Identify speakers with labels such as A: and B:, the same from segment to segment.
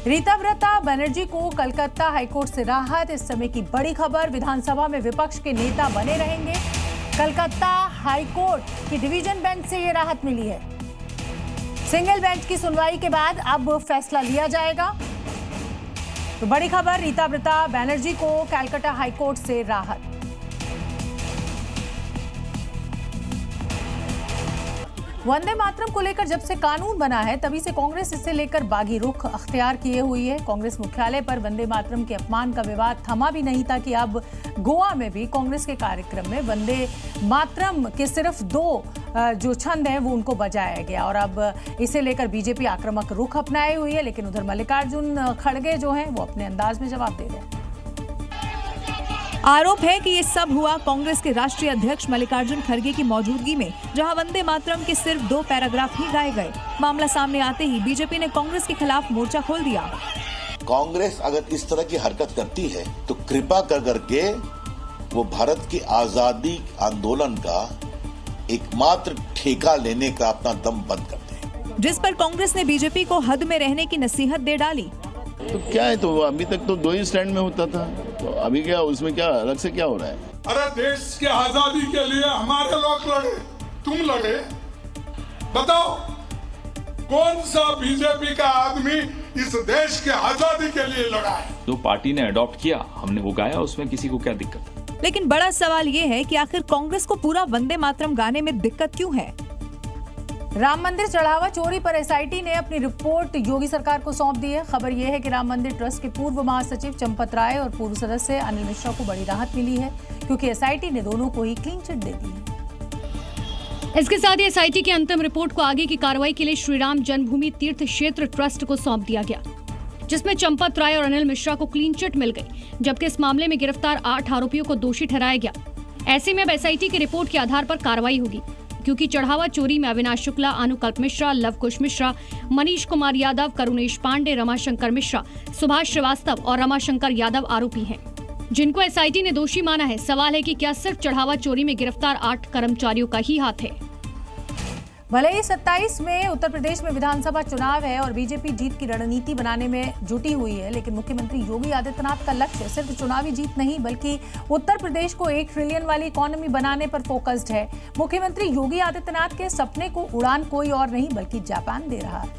A: रीताव्रता बनर्जी को कलकत्ता हाईकोर्ट से राहत। इस समय की बड़ी खबर, विधानसभा में विपक्ष के नेता बने रहेंगे। कलकत्ता हाईकोर्ट की डिवीजन बेंच से ये राहत मिली है। सिंगल बेंच की सुनवाई के बाद अब फैसला लिया जाएगा। तो बड़ी खबर, रीताव्रता बनर्जी को कलकत्ता हाईकोर्ट से राहत। वंदे मातरम को लेकर जब से कानून बना है तभी से कांग्रेस इसे लेकर बागी रुख अख्तियार किए हुई है। कांग्रेस मुख्यालय पर वंदे मातरम के अपमान का विवाद थमा भी नहीं था कि अब गोवा में भी कांग्रेस के कार्यक्रम में वंदे मातरम के सिर्फ 2 जो छंद हैं वो उनको बजाया गया और अब इसे लेकर बीजेपी आक्रामक रुख अपनाए हुई है। लेकिन उधर मल्लिकार्जुन खड़गे जो हैं वो अपने अंदाज में जवाब दे रहे हैं।
B: आरोप है कि ये सब हुआ कांग्रेस के राष्ट्रीय अध्यक्ष मल्लिकार्जुन खड़गे की मौजूदगी में, जहां वंदे मातरम के सिर्फ 2 पैराग्राफ ही गाए गए। मामला सामने आते ही बीजेपी ने कांग्रेस के खिलाफ मोर्चा खोल दिया।
C: कांग्रेस अगर इस तरह की हरकत करती है तो कृपा कर करके वो भारत की आजादी आंदोलन का एकमात्र ठेका लेने का अपना दम बंद कर दे।
B: जिस पर कांग्रेस ने बीजेपी को हद में रहने की नसीहत दे डाली।
D: तो क्या है, तो अभी तक तो 2 ही स्टैंड में होता था, तो अभी क्या उसमें क्या अलग से क्या हो रहा है?
E: अरे देश के आजादी के लिए हमारे लोग लड़े, तुम लड़े, बताओ कौन सा बीजेपी का आदमी इस देश के आजादी के लिए लड़ा है?
F: जो पार्टी ने अडॉप्ट किया हमने वो गाया, उसमें किसी को क्या दिक्कत?
B: लेकिन बड़ा सवाल ये है कि आखिर कांग्रेस को पूरा वंदे मातरम गाने में दिक्कत क्यों है?
A: राम मंदिर चढ़ावा चोरी पर एसआईटी ने अपनी रिपोर्ट योगी सरकार को सौंप दी है। खबर यह है कि राम मंदिर ट्रस्ट के पूर्व महासचिव चंपत राय और पूर्व सदस्य अनिल मिश्रा को बड़ी राहत मिली है, क्योंकि एसआईटी ने दोनों को ही क्लीन चिट दे दी है।
G: इसके साथ ही एसआईटी की अंतिम रिपोर्ट को आगे की कार्रवाई के लिए श्री राम जन्मभूमि तीर्थ क्षेत्र ट्रस्ट को सौंप दिया गया, जिसमें चंपत राय और अनिल मिश्रा को क्लीन चिट मिल गई, जबकि इस मामले में गिरफ्तार 8 आरोपियों को दोषी ठहराया गया। ऐसे में अब एसआईटी की रिपोर्ट के आधार पर कार्रवाई होगी, क्योंकि चढ़ावा चोरी में अविनाश शुक्ला, अनुकल्प मिश्रा, लवकुश मिश्रा, मनीष कुमार यादव, करुणेश पांडे, रमाशंकर मिश्रा, सुभाष श्रीवास्तव और रमाशंकर यादव आरोपी हैं, जिनको एसआईटी ने दोषी माना है। सवाल है कि क्या सिर्फ चढ़ावा चोरी में गिरफ्तार 8 कर्मचारियों का ही हाथ है?
A: भले ही 27 में उत्तर प्रदेश में विधानसभा चुनाव है और बीजेपी जीत की रणनीति बनाने में जुटी हुई है, लेकिन मुख्यमंत्री योगी आदित्यनाथ का लक्ष्य सिर्फ चुनावी जीत नहीं बल्कि उत्तर प्रदेश को 1 ट्रिलियन वाली इकोनॉमी बनाने पर फोकस्ड है। मुख्यमंत्री योगी आदित्यनाथ के सपने को उड़ान कोई और नहीं बल्कि जापान दे रहा है।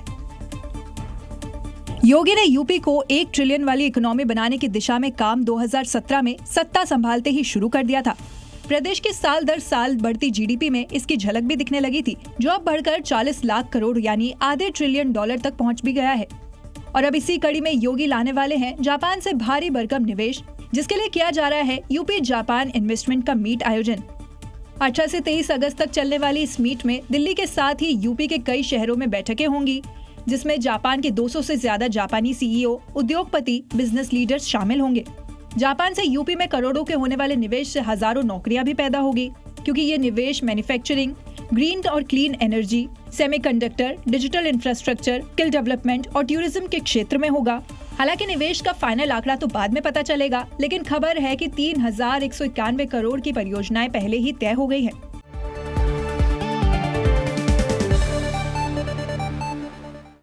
B: योगी ने यूपी को 1 ट्रिलियन वाली इकोनॉमी बनाने की दिशा में काम 2017 में सत्ता संभालते ही शुरू कर दिया था। प्रदेश के साल दर साल बढ़ती जीडीपी में इसकी झलक भी दिखने लगी थी, जो अब बढ़कर 40 लाख करोड़ यानी आधे ट्रिलियन डॉलर तक पहुंच भी गया है। और अब इसी कड़ी में योगी लाने वाले हैं जापान से भारी भरकम निवेश, जिसके लिए किया जा रहा है यूपी जापान इन्वेस्टमेंट का मीट आयोजन। 18 से 23 अगस्त तक चलने वाली इस मीट में दिल्ली के साथ ही यूपी के कई शहरों में बैठकें होंगी, जिसमें जापान के 200 से ज्यादा जापानी सीईओ, उद्योगपति, बिजनेस लीडर्स शामिल होंगे। जापान से यूपी में करोड़ों के होने वाले निवेश से हजारों नौकरियां भी पैदा होगी, क्योंकि ये निवेश मैन्युफैक्चरिंग, ग्रीन और clean energy, semiconductor, digital infrastructure, skill development और टूरिज्म के क्षेत्र में होगा। हालांकि निवेश का फाइनल आंकड़ा तो बाद में पता चलेगा, लेकिन खबर है कि 3191 करोड़ की परियोजनाएं पहले ही तय हो गई है।